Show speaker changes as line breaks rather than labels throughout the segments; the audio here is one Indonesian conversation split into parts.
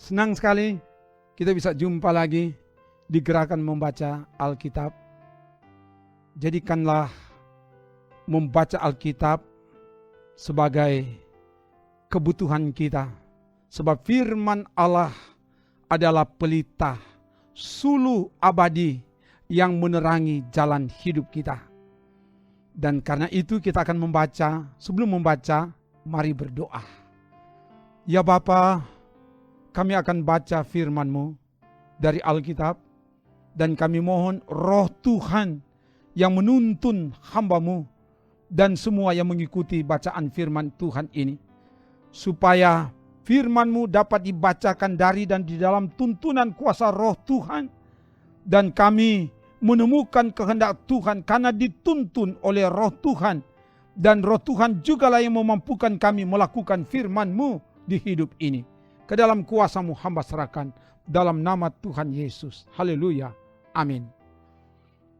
Senang sekali kita bisa jumpa lagi di gerakan membaca Alkitab. Jadikanlah membaca Alkitab sebagai kebutuhan kita. Sebab firman Allah adalah pelita, suluh abadi yang menerangi jalan hidup kita. Dan karena itu kita akan membaca. Sebelum membaca, mari berdoa. Ya Bapa, kami akan baca firman-Mu dari Alkitab, dan kami mohon Roh Tuhan yang menuntun hamba-Mu dan semua yang mengikuti bacaan firman Tuhan ini, supaya firman-Mu dapat dibacakan dari dan di dalam tuntunan kuasa Roh Tuhan, dan kami menemukan kehendak Tuhan karena dituntun oleh Roh Tuhan, dan Roh Tuhan jugalah yang memampukan kami melakukan firman-Mu di hidup ini. Ke dalam kuasa-Mu hamba serahkan dalam nama Tuhan Yesus. Haleluya. Amin.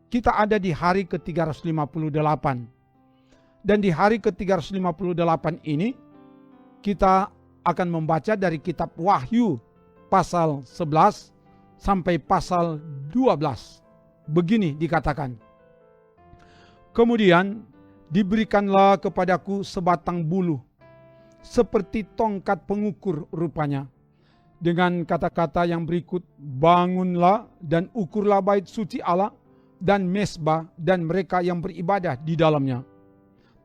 Kita ada di hari ke-358. Dan di hari ke-358 ini kita akan membaca dari kitab Wahyu pasal 11 sampai pasal 12. Begini dikatakan. Kemudian diberikanlah kepadaku sebatang bulu seperti tongkat pengukur rupanya, dengan kata-kata yang berikut, bangunlah dan ukurlah bait suci Allah dan mesbah dan mereka yang beribadah di dalamnya.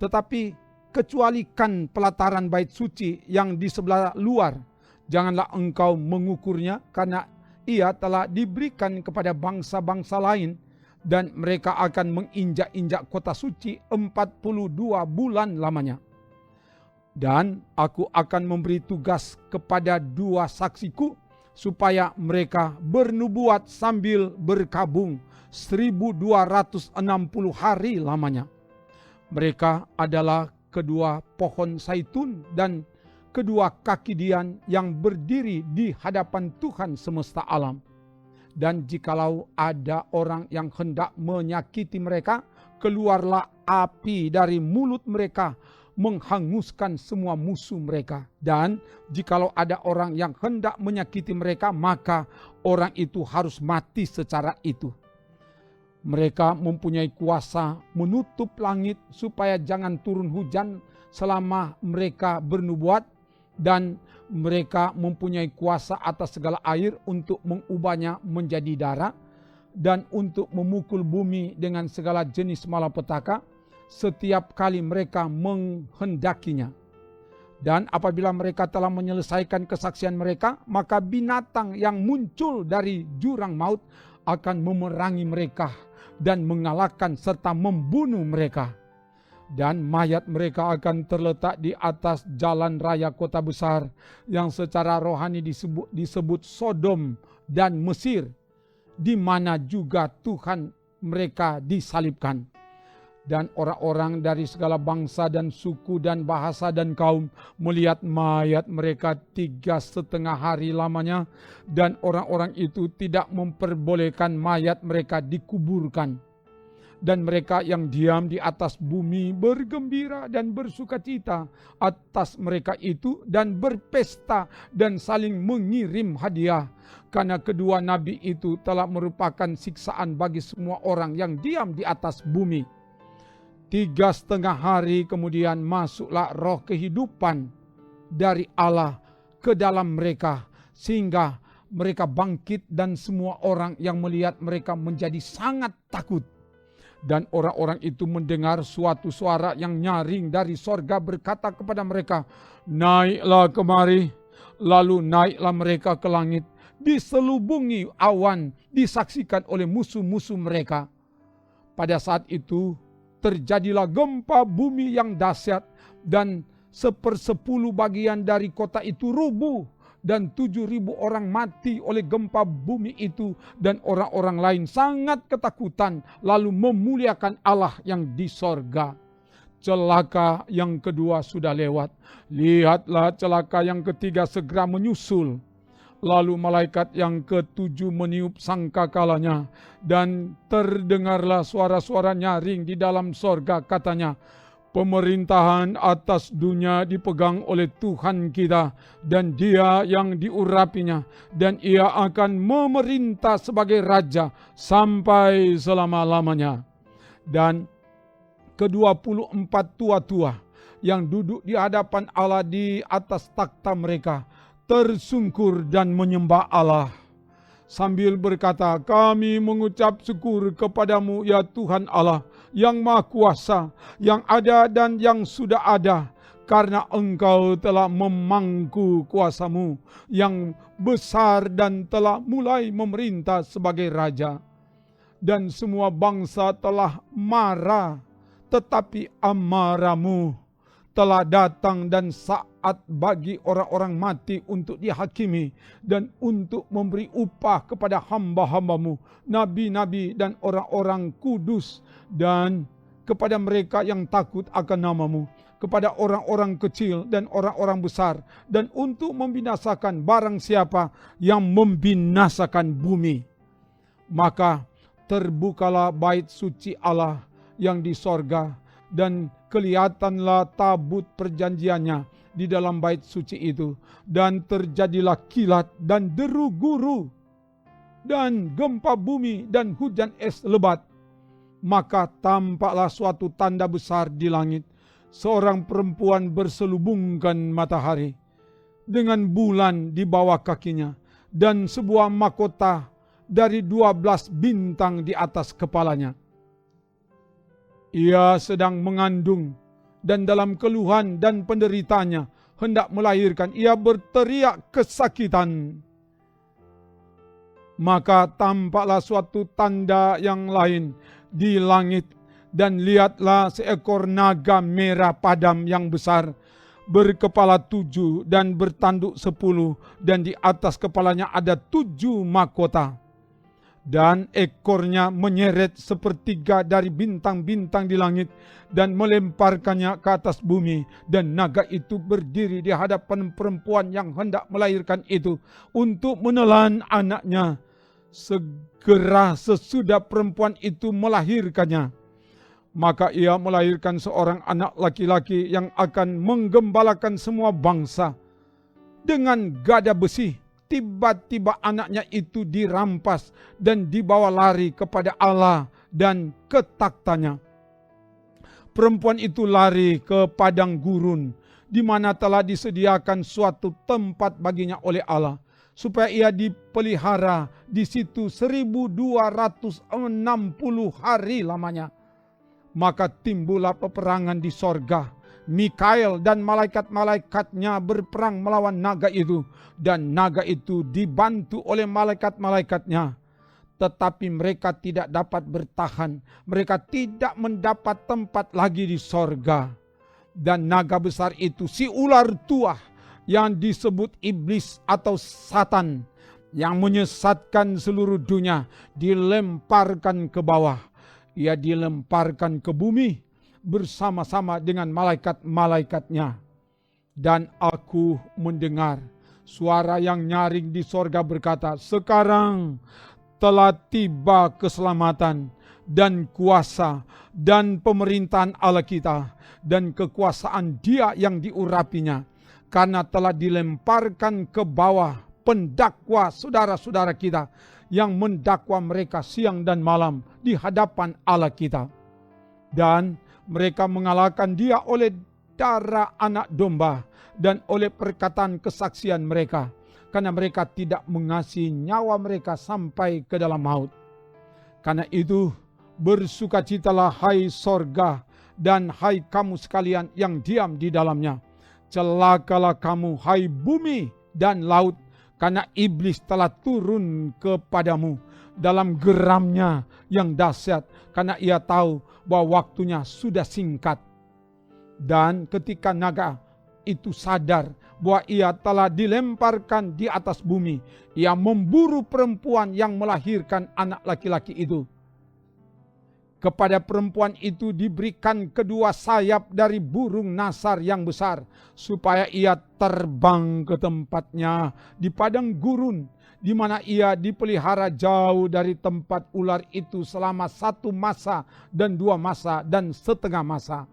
Tetapi kecualikan pelataran bait suci yang di sebelah luar, janganlah engkau mengukurnya, karena ia telah diberikan kepada bangsa-bangsa lain, dan mereka akan menginjak-injak kota suci 42 bulan lamanya. Dan aku akan memberi tugas kepada 2 saksiku, supaya mereka bernubuat sambil berkabung 1260 hari lamanya. Mereka adalah kedua pohon zaitun dan kedua kaki dian yang berdiri di hadapan Tuhan semesta alam. Dan jikalau ada orang yang hendak menyakiti mereka, keluarlah api dari mulut mereka, menghanguskan semua musuh mereka. Dan jikalau ada orang yang hendak menyakiti mereka, maka orang itu harus mati secara itu. Mereka mempunyai kuasa menutup langit supaya jangan turun hujan selama mereka bernubuat, dan mereka mempunyai kuasa atas segala air untuk mengubahnya menjadi darah, dan untuk memukul bumi dengan segala jenis malapetaka setiap kali mereka menghendakinya. Dan apabila mereka telah menyelesaikan kesaksian mereka, maka binatang yang muncul dari jurang maut akan memerangi mereka dan mengalahkan serta membunuh mereka. Dan mayat mereka akan terletak di atas jalan raya kota besar yang secara rohani disebut Sodom dan Mesir, di mana juga Tuhan mereka disalibkan. Dan orang-orang dari segala bangsa dan suku dan bahasa dan kaum melihat mayat mereka 3,5 hari lamanya, dan orang-orang itu tidak memperbolehkan mayat mereka dikuburkan. Dan mereka yang diam di atas bumi bergembira dan bersukacita atas mereka itu, dan berpesta dan saling mengirim hadiah, karena kedua nabi itu telah merupakan siksaan bagi semua orang yang diam di atas bumi. 3,5 hari kemudian masuklah roh kehidupan dari Allah ke dalam mereka, sehingga mereka bangkit, dan semua orang yang melihat mereka menjadi sangat takut. Dan orang-orang itu mendengar suatu suara yang nyaring dari sorga berkata kepada mereka, naiklah kemari. Lalu naiklah mereka ke langit, diselubungi awan, disaksikan oleh musuh-musuh mereka. Pada saat itu terjadilah gempa bumi yang dahsyat, dan 1/10 bagian dari kota itu rubuh, dan 7.000 orang mati oleh gempa bumi itu, dan orang-orang lain sangat ketakutan lalu memuliakan Allah yang di sorga. Celaka yang kedua sudah lewat, lihatlah celaka yang ketiga segera menyusul. Lalu malaikat yang ketujuh meniup sangkakalanya, dan terdengarlah suara-suara nyaring di dalam sorga, katanya, pemerintahan atas dunia dipegang oleh Tuhan kita, dan Dia yang diurapinya, dan Ia akan memerintah sebagai Raja sampai selama-lamanya. Dan ke-24 tua-tua yang duduk di hadapan Allah di atas takhta mereka tersungkur dan menyembah Allah sambil berkata, kami mengucap syukur kepadamu ya Tuhan Allah yang Maha Kuasa, yang ada dan yang sudah ada, karena Engkau telah memangku kuasamu yang besar dan telah mulai memerintah sebagai Raja. Dan semua bangsa telah marah, tetapi amarahmu telah datang, dan saat bagi orang-orang mati untuk dihakimi dan untuk memberi upah kepada hamba-hambamu, nabi-nabi dan orang-orang kudus, dan kepada mereka yang takut akan namamu, kepada orang-orang kecil dan orang-orang besar, dan untuk membinasakan barang siapa yang membinasakan bumi. Maka terbukalah bait suci Allah yang di sorga, dan kelihatanlah tabut perjanjiannya di dalam bait suci itu, dan terjadilah kilat dan deru guru dan gempa bumi dan hujan es lebat. Maka tampaklah suatu tanda besar di langit, seorang perempuan berselubungkan matahari dengan bulan di bawah kakinya, dan sebuah mahkota dari 12 bintang di atas kepalanya. Ia sedang mengandung, dan dalam keluhan dan penderitanya hendak melahirkan, ia berteriak kesakitan. Maka tampaklah suatu tanda yang lain di langit, dan lihatlah seekor naga merah padam yang besar, berkepala 7 dan bertanduk 10, dan di atas kepalanya ada 7 mahkota. Dan ekornya menyeret sepertiga dari bintang-bintang di langit dan melemparkannya ke atas bumi. Dan naga itu berdiri di hadapan perempuan yang hendak melahirkan itu untuk menelan anaknya. Segera sesudah perempuan itu melahirkannya, maka ia melahirkan seorang anak laki-laki yang akan menggembalakan semua bangsa dengan gada besi. Tiba-tiba anaknya itu dirampas dan dibawa lari kepada Allah dan ke takhtanya. Perempuan itu lari ke padang gurun, di mana telah disediakan suatu tempat baginya oleh Allah, supaya ia dipelihara di situ 1260 hari lamanya. Maka timbullah peperangan di sorga. Mikael dan malaikat-malaikatnya berperang melawan naga itu, dan naga itu dibantu oleh malaikat-malaikatnya. Tetapi mereka tidak dapat bertahan, mereka tidak mendapat tempat lagi di sorga. Dan naga besar itu, si ular tua yang disebut iblis atau Satan, yang menyesatkan seluruh dunia, dilemparkan ke bawah. Ia dilemparkan ke bumi bersama-sama dengan malaikat-malaikatnya. Dan aku mendengar suara yang nyaring di sorga berkata, sekarang telah tiba keselamatan dan kuasa dan pemerintahan Allah kita dan kekuasaan Dia yang diurapinya, karena telah dilemparkan ke bawah pendakwa saudara-saudara kita yang mendakwa mereka siang dan malam di hadapan Allah kita. Dan mereka mengalahkan Dia oleh darah anak domba dan oleh perkataan kesaksian mereka, karena mereka tidak mengasihi nyawa mereka sampai ke dalam maut. Karena itu bersukacitalah hai sorga dan hai kamu sekalian yang diam di dalamnya. Celakalah kamu hai bumi dan laut, karena iblis telah turun kepadamu dalam geramnya yang dahsyat, karena ia tahu bahwa waktunya sudah singkat. Dan ketika naga itu sadar bahwa ia telah dilemparkan di atas bumi, ia memburu perempuan yang melahirkan anak laki-laki itu. Kepada perempuan itu diberikan kedua sayap dari burung nasar yang besar, supaya ia terbang ke tempatnya di padang gurun, di mana ia dipelihara jauh dari tempat ular itu selama 1 masa dan 2 masa dan setengah masa.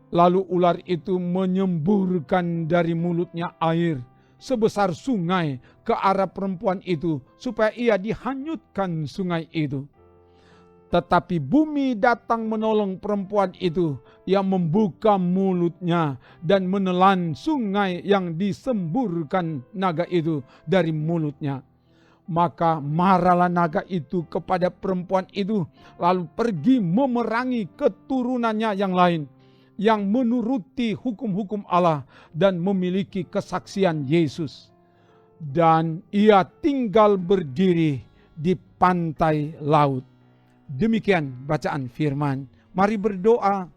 Lalu ular itu menyemburkan dari mulutnya air sebesar sungai ke arah perempuan itu, supaya ia dihanyutkan sungai itu. Tetapi bumi datang menolong perempuan itu, yang membuka mulutnya dan menelan sungai yang disemburkan naga itu dari mulutnya. Maka marahlah naga itu kepada perempuan itu, lalu pergi memerangi keturunannya yang lain, yang menuruti hukum-hukum Allah dan memiliki kesaksian Yesus. Dan ia tinggal berdiri di pantai laut. Demikian bacaan firman. Mari berdoa.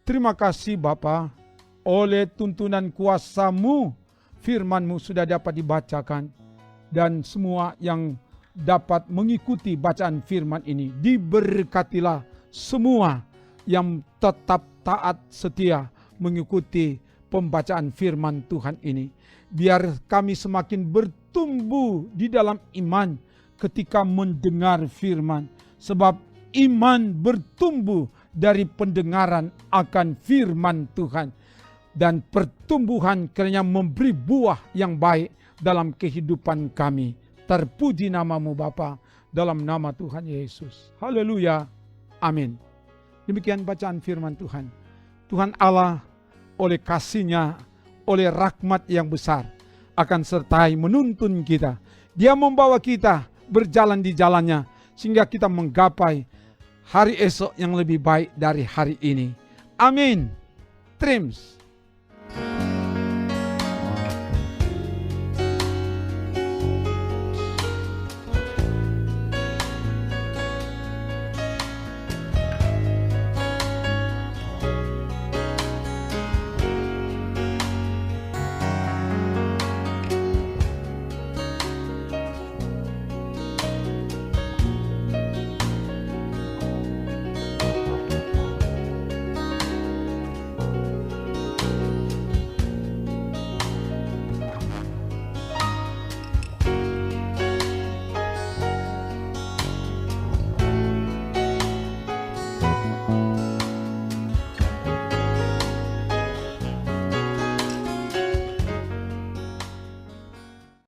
Terima kasih Bapa, oleh tuntunan kuasa-Mu, firman-Mu sudah dapat dibacakan. Dan semua yang dapat mengikuti bacaan firman ini, diberkatilah semua yang tetap taat setia mengikuti pembacaan firman Tuhan ini. Biar kami semakin bertumbuh di dalam iman ketika mendengar firman. Sebab iman bertumbuh dari pendengaran akan firman Tuhan. Dan pertumbuhan kiranya memberi buah yang baik dalam kehidupan kami. Terpuji nama-Mu Bapa, dalam nama Tuhan Yesus. Haleluya. Amin. Demikian bacaan firman Tuhan. Tuhan Allah oleh kasih-Nya, oleh rahmat yang besar, akan sertai menuntun kita. Dia membawa kita berjalan di jalan-Nya, sehingga kita menggapai hari esok yang lebih baik dari hari ini. Amin. Trims.